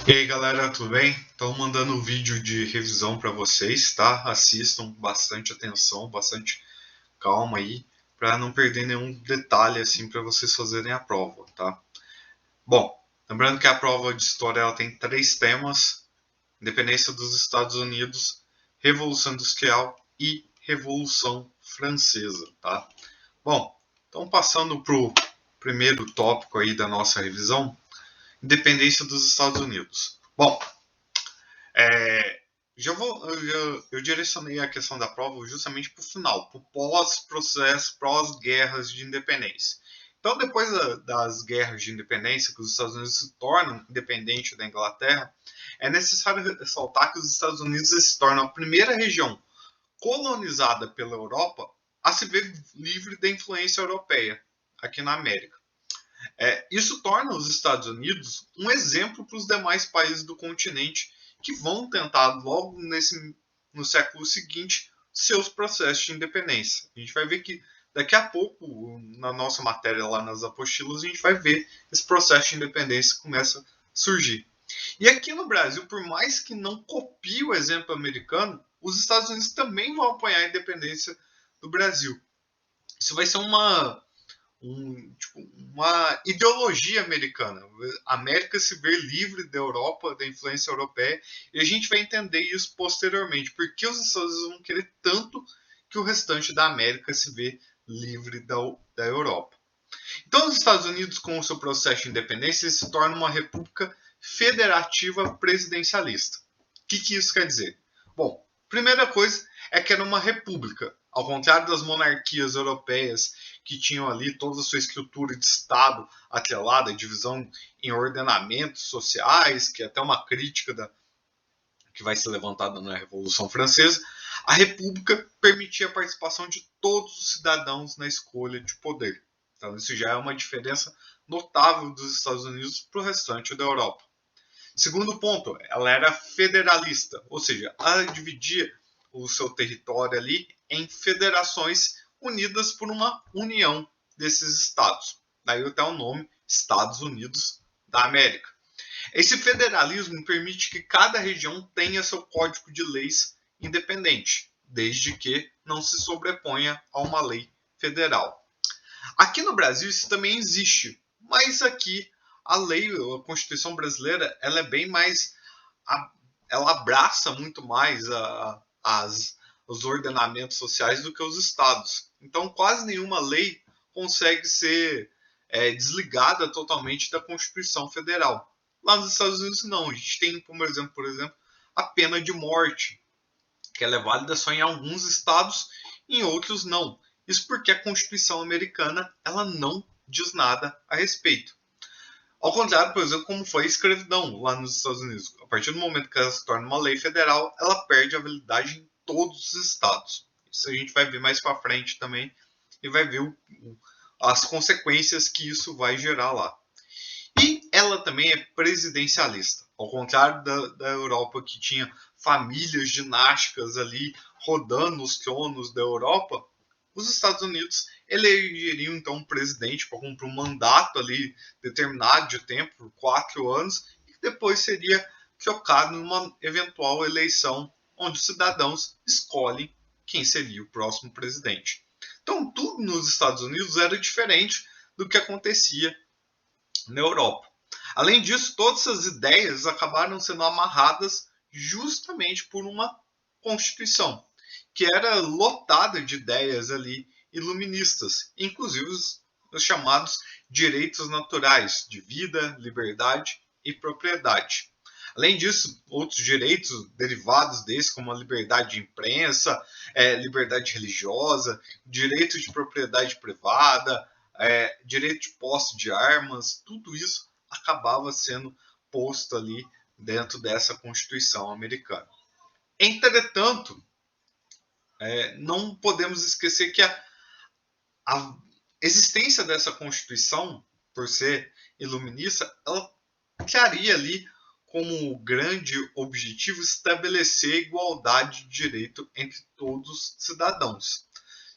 E aí galera, tudo bem? Estou mandando um vídeo de revisão para vocês, tá? Assistam bastante atenção, bastante calma aí, para não perder nenhum detalhe assim para vocês fazerem a prova, tá? Bom, lembrando que a prova de história ela tem três temas: independência dos Estados Unidos, Revolução Industrial e Revolução Francesa, tá? Bom, então passando para o primeiro tópico aí da nossa revisão, independência dos Estados Unidos. Bom, É, eu direcionei a questão da prova justamente para o final, para o pós-processo, pós-guerras de independência. Então, depois das guerras de independência, que os Estados Unidos se tornam independentes da Inglaterra, é necessário ressaltar que os Estados Unidos se tornam a primeira região colonizada pela Europa a se ver livre da influência europeia aqui na América. Isso torna os Estados Unidos um exemplo para os demais países do continente que vão tentar logo no século seguinte seus processos de independência. A gente vai ver que daqui a pouco, na nossa matéria lá nas apostilas, a gente vai ver esse processo de independência que começa a surgir. E aqui no Brasil, por mais que não copie o exemplo americano, os Estados Unidos também vão apoiar a independência do Brasil. Isso vai ser uma ideologia americana. A América se ver livre da Europa, da influência europeia, e a gente vai entender isso posteriormente. Por que os Estados Unidos vão querer tanto que o restante da América se vê livre da Europa? Então, os Estados Unidos, com o seu processo de independência, se torna uma república federativa presidencialista. O que isso quer dizer? Bom, primeira coisa é que era uma república. Ao contrário das monarquias europeias que tinham ali toda a sua estrutura de Estado atrelada, divisão em ordenamentos sociais, que é até uma crítica que vai ser levantada na Revolução Francesa, a República permitia a participação de todos os cidadãos na escolha de poder. Então, isso já é uma diferença notável dos Estados Unidos para o restante da Europa. Segundo ponto, ela era federalista, ou seja, ela dividia o seu território ali em federações unidas por uma união desses estados. Daí até o nome Estados Unidos da América. Esse federalismo permite que cada região tenha seu código de leis independente, desde que não se sobreponha a uma lei federal. Aqui no Brasil isso também existe, mas aqui a lei, a Constituição brasileira, ela é bem mais, ela abraça muito mais os ordenamentos sociais do que os estados. Então quase nenhuma lei consegue ser desligada totalmente da Constituição Federal. Lá nos Estados Unidos não, a gente tem, por exemplo, a pena de morte, que ela é válida só em alguns estados, em outros não. Isso porque a Constituição americana ela não diz nada a respeito. Ao contrário, por exemplo, como foi a escravidão lá nos Estados Unidos. A partir do momento que ela se torna uma lei federal, ela perde a validade em todos os estados. Isso a gente vai ver mais para frente também e vai ver as consequências que isso vai gerar lá. E ela também é presidencialista, ao contrário da Europa, que tinha famílias dinásticas ali rodando os tronos da Europa. Os Estados Unidos elegeriam então um presidente para cumprir um mandato ali determinado de tempo, por 4 anos, e depois seria trocado numa eventual eleição onde os cidadãos escolhem quem seria o próximo presidente. Então, tudo nos Estados Unidos era diferente do que acontecia na Europa. Além disso, todas essas ideias acabaram sendo amarradas justamente por uma Constituição, que era lotada de ideias ali iluministas, inclusive os chamados direitos naturais de vida, liberdade e propriedade. Além disso, outros direitos derivados desse, como a liberdade de imprensa, liberdade religiosa, direito de propriedade privada, direito de posse de armas, tudo isso acabava sendo posto ali dentro dessa Constituição americana. Entretanto, não podemos esquecer que a existência dessa Constituição, por ser iluminista, ela traria ali como grande objetivo estabelecer igualdade de direito entre todos os cidadãos.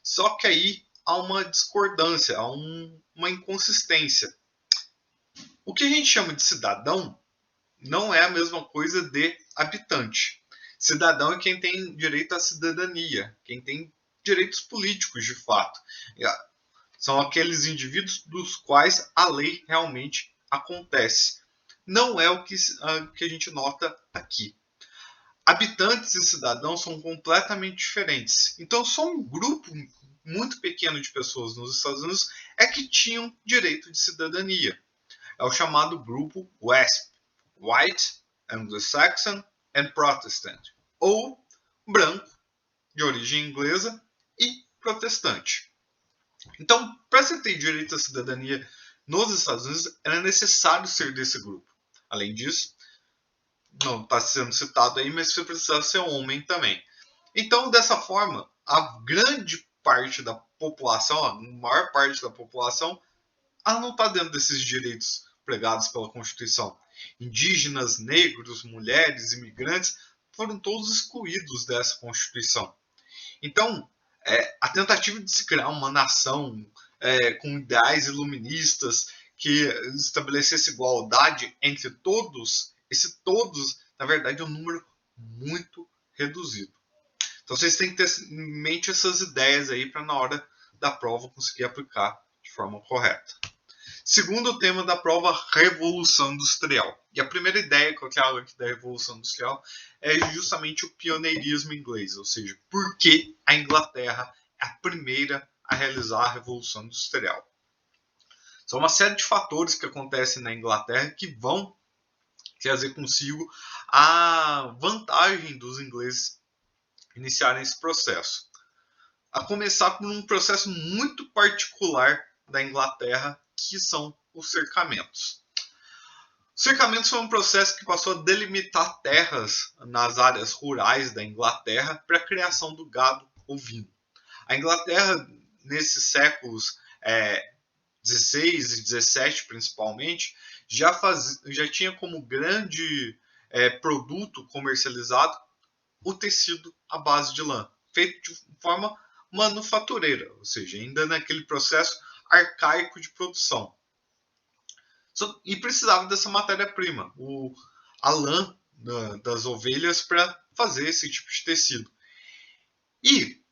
Só que aí há uma discordância, há uma inconsistência. O que a gente chama de cidadão, não é a mesma coisa de habitante. Cidadão é quem tem direito à cidadania, quem tem direitos políticos de fato. São aqueles indivíduos dos quais a lei realmente acontece. Não é o que a gente nota aqui. Habitantes e cidadãos são completamente diferentes. Então, só um grupo muito pequeno de pessoas nos Estados Unidos é que tinham direito de cidadania. É o chamado grupo WASP, White, Anglo-Saxon and Protestant, ou branco, de origem inglesa, e protestante. Então, para você ter direito à cidadania nos Estados Unidos, era necessário ser desse grupo. Além disso, não está sendo citado aí, mas você precisa ser homem também. Então, dessa forma, a grande parte da população, a maior parte da população, ela não está dentro desses direitos pregados pela Constituição. Indígenas, negros, mulheres, imigrantes foram todos excluídos dessa Constituição. Então, a tentativa de se criar uma nação com ideais iluministas que estabelecesse igualdade entre todos, esse todos, na verdade, é um número muito reduzido. Então, vocês têm que ter em mente essas ideias aí para, na hora da prova, conseguir aplicar de forma correta. Segundo tema da prova, Revolução Industrial. E a primeira ideia que eu trago aqui da Revolução Industrial é justamente o pioneirismo inglês, ou seja, por que a Inglaterra é a primeira a realizar a Revolução Industrial. São uma série de fatores que acontecem na Inglaterra que vão trazer consigo a vantagem dos ingleses iniciarem esse processo. A começar por um processo muito particular da Inglaterra, que são os cercamentos. Os cercamentos foi um processo que passou a delimitar terras nas áreas rurais da Inglaterra para a criação do gado ovino. A Inglaterra, nesses séculos 16 e 17 principalmente, já tinha como grande produto comercializado o tecido à base de lã, feito de forma manufatureira, ou seja, ainda naquele processo arcaico de produção. E precisava dessa matéria-prima, a lã das ovelhas, para fazer esse tipo de tecido. E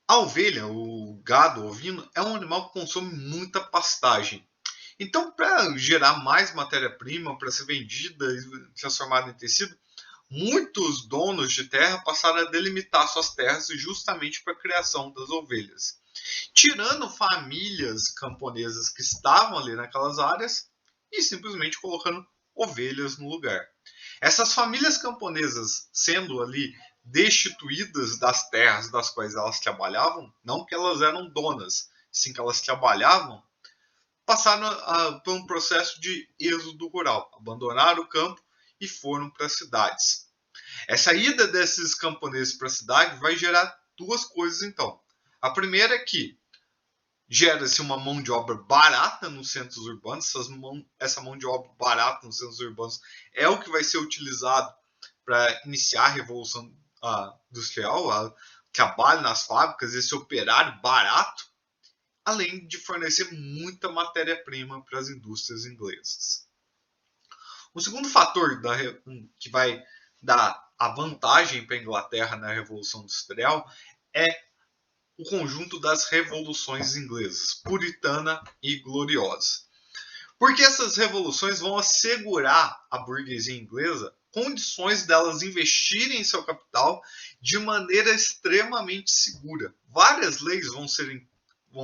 a ovelha, o gado ovino, é um animal que consome muita pastagem. Então, para gerar mais matéria-prima, para ser vendida e transformada em tecido, muitos donos de terra passaram a delimitar suas terras justamente para a criação das ovelhas, tirando famílias camponesas que estavam ali naquelas áreas e simplesmente colocando ovelhas no lugar. Essas famílias camponesas sendo ali destituídas das terras das quais elas trabalhavam, não que elas eram donas, sim que elas trabalhavam, passaram por um processo de êxodo rural, abandonaram o campo e foram para as cidades. Essa ida desses camponeses para a cidade vai gerar duas coisas, então. A primeira é que gera-se uma mão de obra barata nos centros urbanos. Essa mão de obra barata nos centros urbanos é o que vai ser utilizado para iniciar a Revolução Industrial, o trabalho nas fábricas, esse operário barato, além de fornecer muita matéria-prima para as indústrias inglesas. O segundo fator que vai dar a vantagem para a Inglaterra na Revolução Industrial é o conjunto das revoluções inglesas, puritana e gloriosa. Porque essas revoluções vão assegurar à burguesia inglesa condições delas investirem em seu capital de maneira extremamente segura. Várias leis vão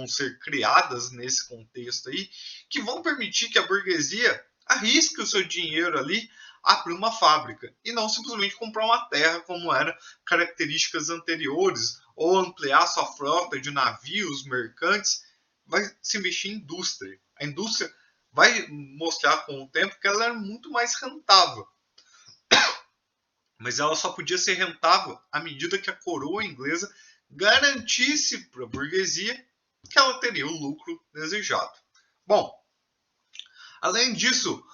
ser criadas nesse contexto aí, que vão permitir que a burguesia arrisque o seu dinheiro ali, abrir uma fábrica e não simplesmente comprar uma terra como eram características anteriores, ou ampliar sua frota de navios mercantes. Vai se investir em indústria. A indústria vai mostrar com o tempo que ela era muito mais rentável. Mas ela só podia ser rentável à medida que a coroa inglesa garantisse para a burguesia que ela teria o lucro desejado. Bom, além disso,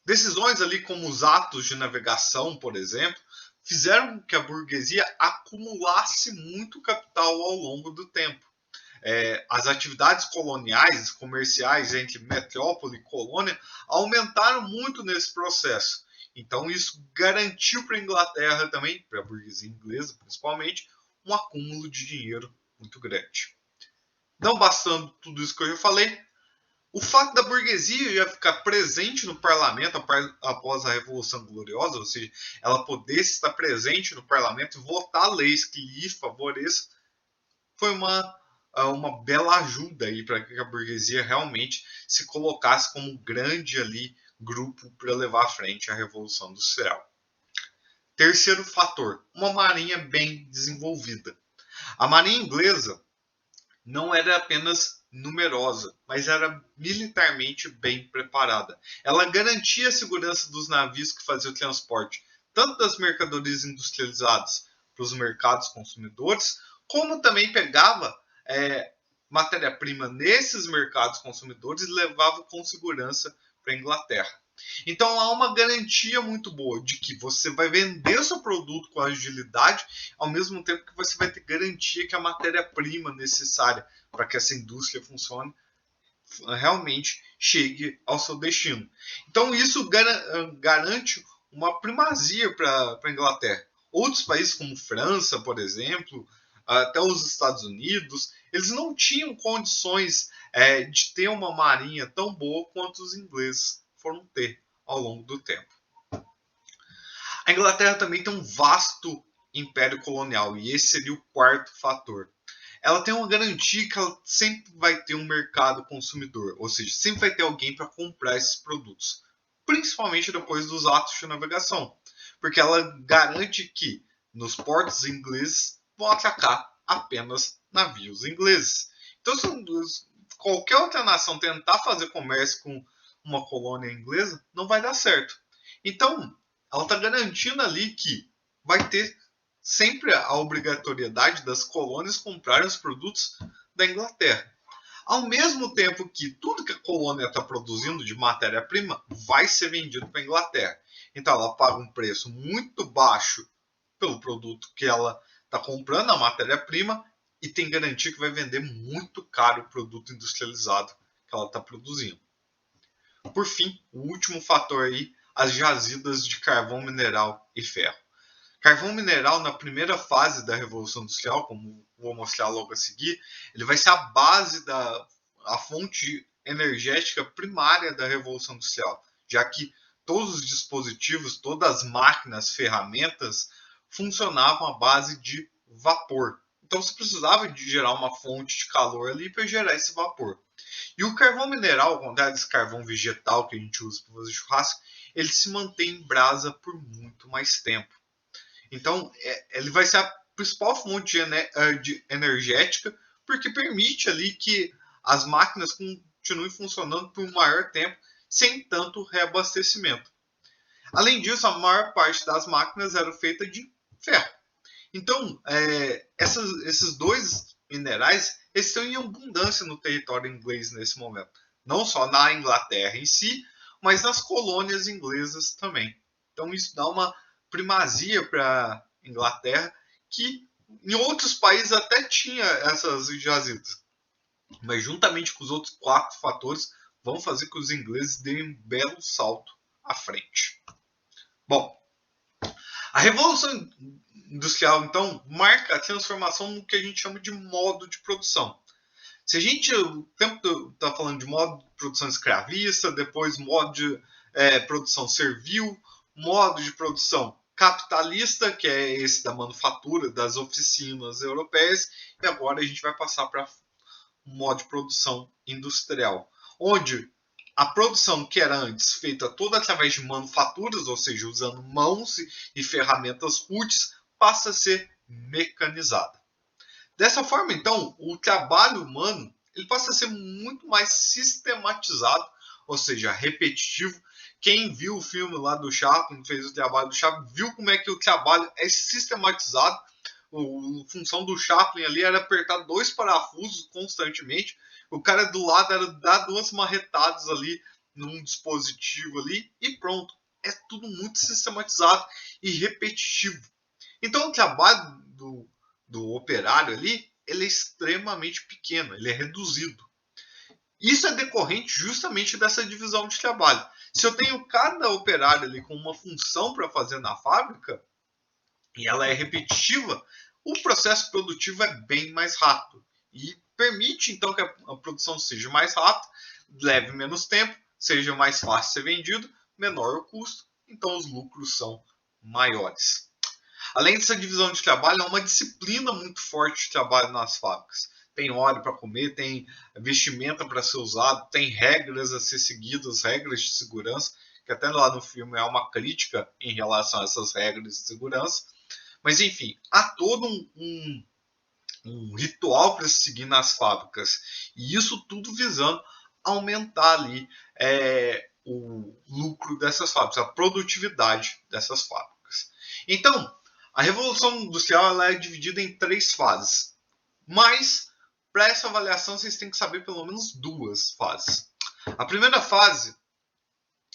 decisões ali como os atos de navegação, por exemplo, fizeram que a burguesia acumulasse muito capital ao longo do tempo. as atividades coloniais, comerciais entre metrópole e colônia aumentaram muito nesse processo. Então isso garantiu para a Inglaterra também, para a burguesia inglesa principalmente, um acúmulo de dinheiro muito grande. Não bastando tudo isso que eu já falei, o fato da burguesia já ficar presente no parlamento após a Revolução Gloriosa, ou seja, ela poder estar presente no parlamento e votar leis que lhe favoreçam, foi uma bela ajuda aí para que a burguesia realmente se colocasse como um grande ali grupo para levar à frente a Revolução Industrial. Terceiro fator, uma marinha bem desenvolvida. A marinha inglesa não era apenas numerosa, mas era militarmente bem preparada. Ela garantia a segurança dos navios que faziam o transporte, tanto das mercadorias industrializadas para os mercados consumidores, como também pegava matéria-prima nesses mercados consumidores e levava com segurança para a Inglaterra. Então há uma garantia muito boa de que você vai vender o seu produto com agilidade, ao mesmo tempo que você vai ter garantia que a matéria-prima necessária para que essa indústria funcione realmente chegue ao seu destino. Então isso garante uma primazia para a Inglaterra. Outros países como França, por exemplo, até os Estados Unidos, eles não tinham condições de ter uma marinha tão boa quanto os ingleses foram ter ao longo do tempo. A Inglaterra também tem um vasto império colonial, e esse seria o quarto fator. Ela tem uma garantia que ela sempre vai ter um mercado consumidor, ou seja, sempre vai ter alguém para comprar esses produtos, principalmente depois dos atos de navegação, porque ela garante que nos portos ingleses vão atracar apenas navios ingleses. Então, se qualquer outra nação tentar fazer comércio com uma colônia inglesa, não vai dar certo. Então, ela está garantindo ali que vai ter sempre a obrigatoriedade das colônias comprarem os produtos da Inglaterra. Ao mesmo tempo que tudo que a colônia está produzindo de matéria-prima vai ser vendido para a Inglaterra. Então ela paga um preço muito baixo pelo produto que ela está comprando, a matéria-prima, e tem garantia que vai vender muito caro o produto industrializado que ela está produzindo. Por fim, o último fator aí, as jazidas de carvão mineral e ferro. Carvão mineral, na primeira fase da Revolução Industrial, como vou mostrar logo a seguir, ele vai ser a base a fonte energética primária da Revolução Industrial, já que todos os dispositivos, todas as máquinas, ferramentas, funcionavam à base de vapor. Então você precisava de gerar uma fonte de calor ali para gerar esse vapor. E o carvão mineral, ao contrário desse carvão vegetal que a gente usa para fazer churrasco, ele se mantém em brasa por muito mais tempo. Então, ele vai ser a principal fonte energética, porque permite ali que as máquinas continuem funcionando por um maior tempo, sem tanto reabastecimento. Além disso, a maior parte das máquinas era feita de ferro. Então, esses dois minerais estão em abundância no território inglês nesse momento. Não só na Inglaterra em si, mas nas colônias inglesas também. Então, isso dá uma primazia para a Inglaterra, que em outros países até tinha essas jazidas. Mas juntamente com os outros 4 fatores, vão fazer que os ingleses deem um belo salto à frente. Bom, a Revolução Industrial, então, marca a transformação no que a gente chama de modo de produção. Se a gente o tempo está falando de modo de produção escravista, depois modo de produção servil, modo de produção capitalista, que é esse da manufatura, das oficinas europeias, e agora a gente vai passar para um modo de produção industrial, onde a produção que era antes feita toda através de manufaturas, ou seja, usando mãos e ferramentas úteis, passa a ser mecanizada. Dessa forma, então, o trabalho humano ele passa a ser muito mais sistematizado, ou seja, repetitivo. Quem viu o filme lá do Chaplin, fez o trabalho do Chaplin, viu como é que o trabalho é sistematizado. A função do Chaplin ali era apertar 2 parafusos constantemente. O cara do lado era dar 2 marretadas ali num dispositivo ali e pronto. É tudo muito sistematizado e repetitivo. Então o trabalho do operário ali ele é extremamente pequeno, ele é reduzido. Isso é decorrente justamente dessa divisão de trabalho. Se eu tenho cada operário ali com uma função para fazer na fábrica, e ela é repetitiva, o processo produtivo é bem mais rápido. E permite, então, que a produção seja mais rápida, leve menos tempo, seja mais fácil ser vendido, menor o custo, então os lucros são maiores. Além dessa divisão de trabalho, é uma disciplina muito forte de trabalho nas fábricas. Tem hora para comer, tem vestimenta para ser usado, tem regras a ser seguidas, regras de segurança, que até lá no filme é uma crítica em relação a essas regras de segurança. Mas enfim, há todo um ritual para se seguir nas fábricas. E isso tudo visando aumentar ali o lucro dessas fábricas, a produtividade dessas fábricas. Então, a Revolução Industrial ela é dividida em 3 fases. Mas, para essa avaliação, vocês têm que saber pelo menos 2 fases. A primeira fase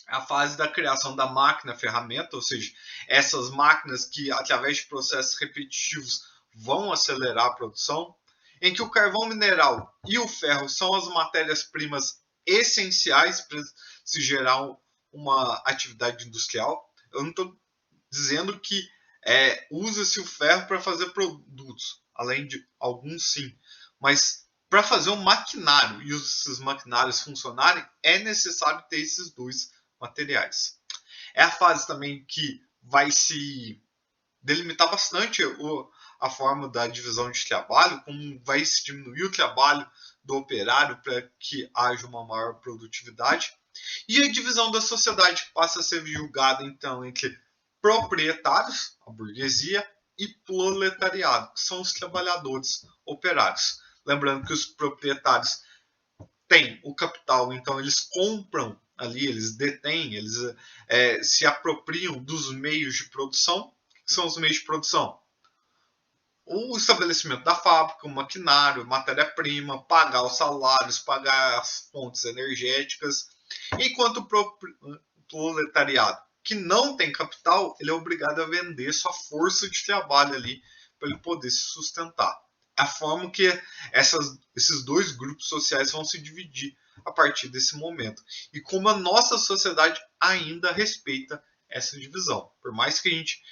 é a fase da criação da máquina-ferramenta, ou seja, essas máquinas que, através de processos repetitivos, vão acelerar a produção, em que o carvão mineral e o ferro são as matérias-primas essenciais para se gerar uma atividade industrial. Eu não estou dizendo que usa-se o ferro para fazer produtos, além de alguns sim, mas para fazer um maquinário e esses maquinários funcionarem, é necessário ter esses dois materiais. É a fase também que vai se delimitar bastante a forma da divisão de trabalho, como vai se diminuir o trabalho do operário para que haja uma maior produtividade. E a divisão da sociedade passa a ser julgada, então, entre proprietários, a burguesia, e proletariado, que são os trabalhadores operários. Lembrando que os proprietários têm o capital, então eles compram ali, eles detêm, eles se apropriam dos meios de produção. O que são os meios de produção? O estabelecimento da fábrica, o maquinário, matéria-prima, pagar os salários, pagar as fontes energéticas, enquanto o proletariado que não tem capital, ele é obrigado a vender sua força de trabalho ali para ele poder se sustentar. É a forma que esses dois grupos sociais vão se dividir a partir desse momento. E como a nossa sociedade ainda respeita essa divisão. Por mais que a gente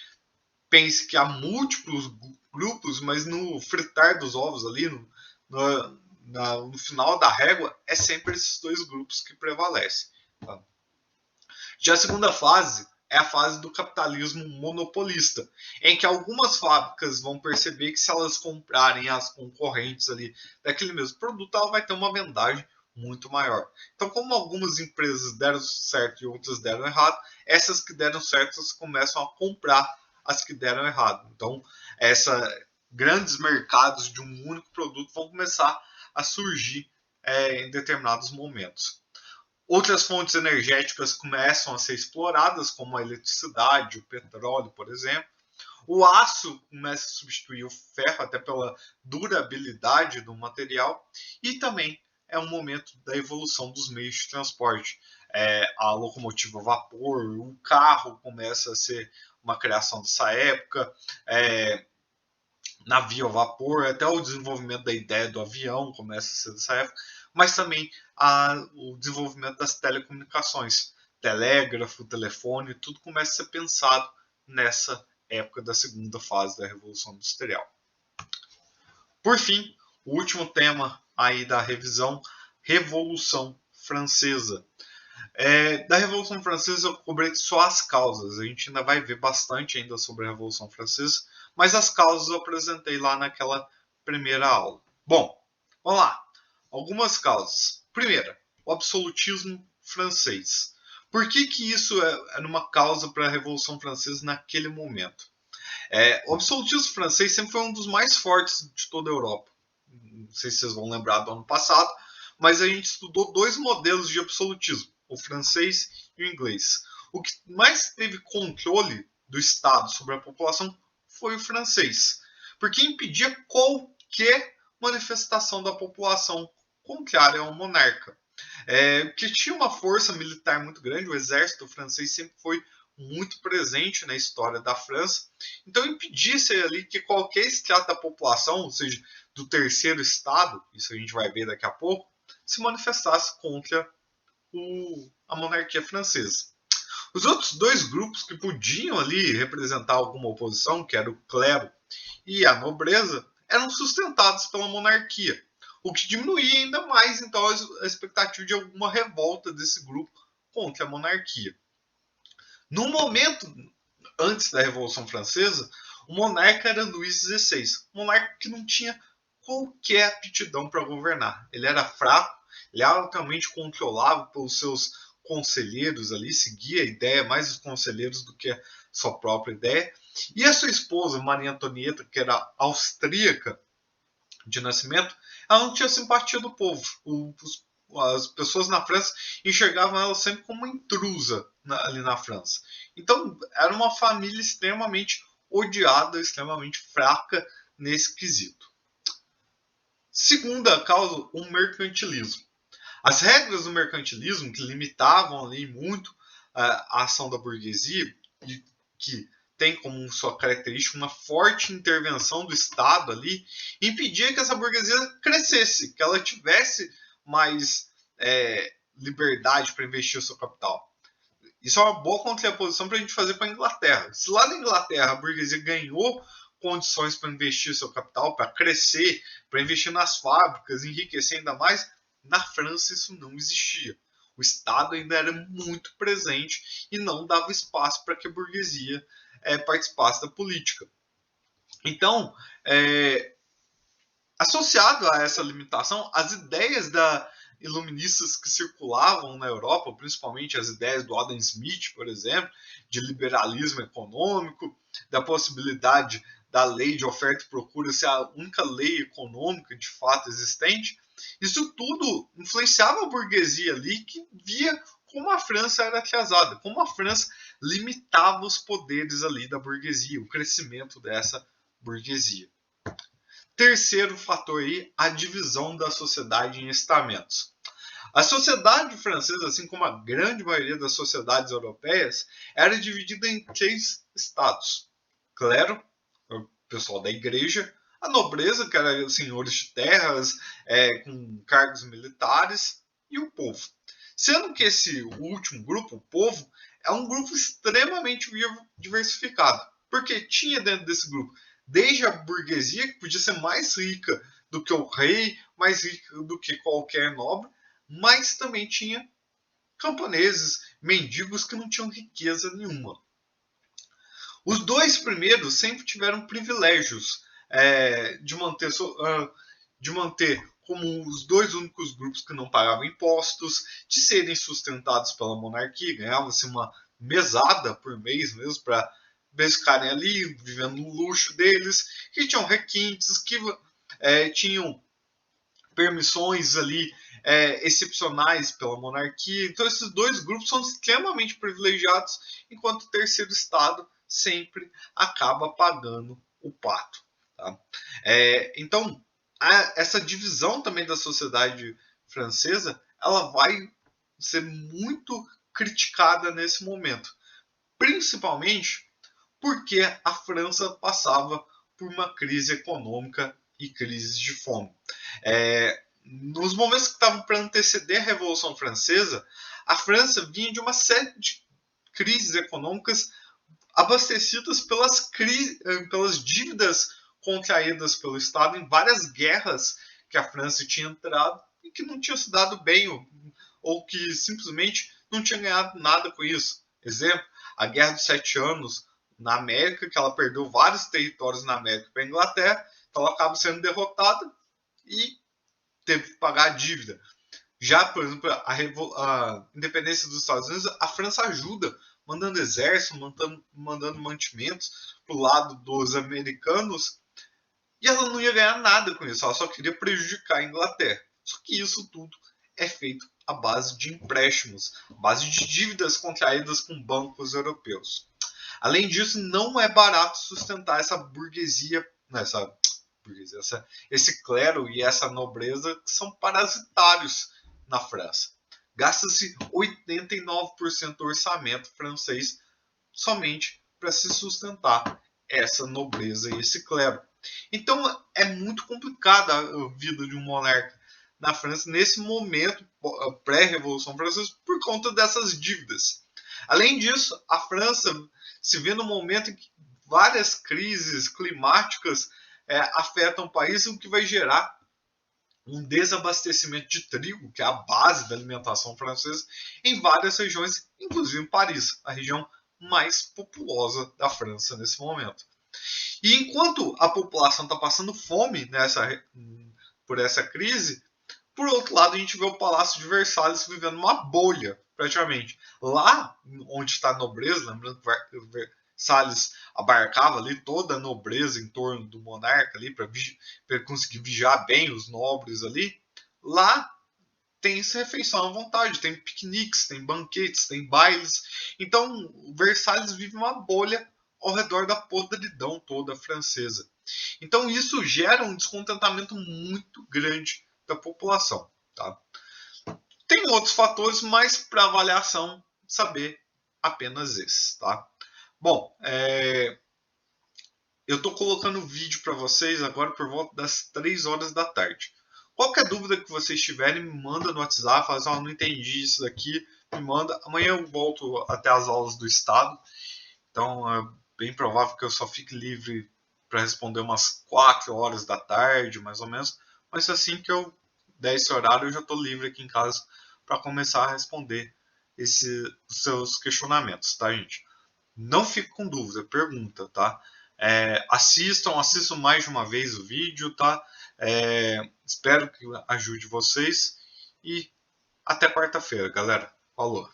pense que há múltiplos grupos, mas no fritar dos ovos ali, no final da régua, é sempre esses dois grupos que prevalecem. Tá? Já a segunda fase é a fase do capitalismo monopolista, em que algumas fábricas vão perceber que se elas comprarem as concorrentes ali daquele mesmo produto, ela vai ter uma vendagem muito maior. Então, como algumas empresas deram certo e outras deram errado, essas que deram certo começam a comprar as que deram errado. Então, grandes mercados de um único produto vão começar a surgir em determinados momentos. Outras fontes energéticas começam a ser exploradas, como a eletricidade, o petróleo, por exemplo. O aço começa a substituir o ferro, até pela durabilidade do material. E também é um momento da evolução dos meios de transporte. A locomotiva a vapor, o carro começa a ser uma criação dessa época. Navio a vapor, até o desenvolvimento da ideia do avião começa a ser dessa época, mas também o desenvolvimento das telecomunicações, telégrafo, telefone, tudo começa a ser pensado nessa época da segunda fase da Revolução Industrial. Por fim, o último tema aí da revisão, Revolução Francesa. Da Revolução Francesa eu cobrei só as causas, a gente ainda vai ver bastante ainda sobre a Revolução Francesa, mas as causas eu apresentei lá naquela primeira aula. Bom, vamos lá. Algumas causas. Primeira, o absolutismo francês. Por que isso era uma causa para a Revolução Francesa naquele momento? O absolutismo francês sempre foi um dos mais fortes de toda a Europa. Não sei se vocês vão lembrar do ano passado, mas a gente estudou 2 modelos de absolutismo, o francês e o inglês. O que mais teve controle do Estado sobre a população foi o francês, porque impedia qualquer manifestação da população contrária ao monarca. Que tinha uma força militar muito grande, o exército francês sempre foi muito presente na história da França. Então impedisse ali que qualquer estrato da população, ou seja, do terceiro estado, isso a gente vai ver daqui a pouco, se manifestasse contra a monarquia francesa. Os outros dois grupos que podiam ali representar alguma oposição, que era o clero e a nobreza, eram sustentados pela monarquia, o que diminuía ainda mais então a expectativa de alguma revolta desse grupo contra a monarquia. No momento antes da Revolução Francesa, o monarca era Luís XVI, um monarca que não tinha qualquer aptidão para governar. Ele era fraco, ele era altamente controlado pelos seus conselheiros ali, seguia a ideia mais dos conselheiros do que a sua própria ideia. E a sua esposa, Maria Antonieta, que era austríaca de nascimento, ela não tinha simpatia do povo. As pessoas na França enxergavam ela sempre como uma intrusa ali na França. Então, era uma família extremamente odiada, extremamente fraca nesse quesito. Segunda causa, o mercantilismo. As regras do mercantilismo, que limitavam ali muito a ação da burguesia, e que tem como sua característica uma forte intervenção do Estado ali, impedia que essa burguesia crescesse, que ela tivesse mais liberdade para investir o seu capital. Isso é uma boa contraposição para a gente fazer com a Inglaterra. Se lá na Inglaterra a burguesia ganhou condições para investir seu capital, para crescer, para investir nas fábricas, enriquecer ainda mais, na França isso não existia. O Estado ainda era muito presente e não dava espaço para que a burguesia participasse da política. Então, associado a essa limitação, as ideias iluministas que circulavam na Europa, principalmente as ideias do Adam Smith, por exemplo, de liberalismo econômico, da possibilidade da lei de oferta e procura ser a única lei econômica de fato existente, isso tudo influenciava a burguesia ali, que via como a França era atrasada, como a França limitava os poderes ali da burguesia, o crescimento dessa burguesia. Terceiro fator aí, a divisão da sociedade em estamentos. A sociedade francesa, assim como a grande maioria das sociedades europeias, era dividida em 3 estados. Clero, o pessoal da igreja, a nobreza, que era senhores de terras, com cargos militares, e o povo. Sendo que esse último grupo, o povo, é um grupo extremamente diversificado. Porque tinha dentro desse grupo desde a burguesia, que podia ser mais rica do que o rei, mais rica do que qualquer nobre, mas também tinha camponeses, mendigos que não tinham riqueza nenhuma. Os dois primeiros sempre tiveram privilégios de manter como os dois únicos grupos que não pagavam impostos, de serem sustentados pela monarquia, ganhava-se uma mesada por mês mesmo para eles ficarem ali, vivendo no luxo deles, que tinham requintes, que tinham permissões ali excepcionais pela monarquia. Então esses dois grupos são extremamente privilegiados, enquanto o terceiro estado sempre acaba pagando o pato. Tá? Então essa divisão também da sociedade francesa, ela vai ser muito criticada nesse momento, principalmente porque a França passava por uma crise econômica e crise de fome. Nos momentos que estavam para anteceder a Revolução Francesa, a França vinha de uma série de crises econômicas abastecidas pelas dívidas contraídas pelo Estado em várias guerras que a França tinha entrado e que não tinha se dado bem, ou que simplesmente não tinha ganhado nada com isso. Exemplo, a Guerra dos 7 Anos na América, que ela perdeu vários territórios na América para a Inglaterra, então ela acaba sendo derrotada e teve que pagar a dívida. Já, por exemplo, a independência dos Estados Unidos, a França ajuda, mandando exército, mandando mantimentos para o lado dos americanos, e ela não ia ganhar nada com isso, ela só queria prejudicar a Inglaterra. Só que isso tudo é feito à base de empréstimos, à base de dívidas contraídas com bancos europeus. Além disso, não é barato sustentar essa burguesia, esse clero e essa nobreza que são parasitários na França. Gasta-se 89% do orçamento francês somente para se sustentar essa nobreza e esse clero. Então é muito complicada a vida de um monarca na França nesse momento pré-Revolução Francesa por conta dessas dívidas. Além disso, a França se vê no momento em que várias crises climáticas afetam o país, o que vai gerar um desabastecimento de trigo, que é a base da alimentação francesa, em várias regiões, inclusive em Paris, a região mais populosa da França nesse momento. E enquanto a população está passando fome por essa crise, por outro lado, a gente vê o Palácio de Versalhes vivendo uma bolha, praticamente. Lá onde está a nobreza, lembrando que Versalhes abarcava ali toda a nobreza em torno do monarca ali para conseguir vigiar bem os nobres ali. Lá tem essa refeição à vontade, tem piqueniques, tem banquetes, tem bailes. Então, Versalhes vive uma bolha ao redor da podridão toda francesa. Então, isso gera um descontentamento muito grande da população. Tá? Tem outros fatores, mas para avaliação, saber apenas esses. Tá? Bom, eu estou colocando o vídeo para vocês agora por volta das 3 horas da tarde. Qualquer dúvida que vocês tiverem, me manda no WhatsApp, fala assim, não entendi isso daqui, me manda. Amanhã eu volto até as aulas do Estado, então é bem provável que eu só fique livre para responder umas 4 horas da tarde, mais ou menos. Mas assim que eu der esse horário, eu já estou livre aqui em casa para começar a responder os seus questionamentos, tá, gente? Não fique com dúvida, pergunta, tá? Assistam mais de uma vez o vídeo, tá? Espero que ajude vocês e até quarta-feira, galera. Falou!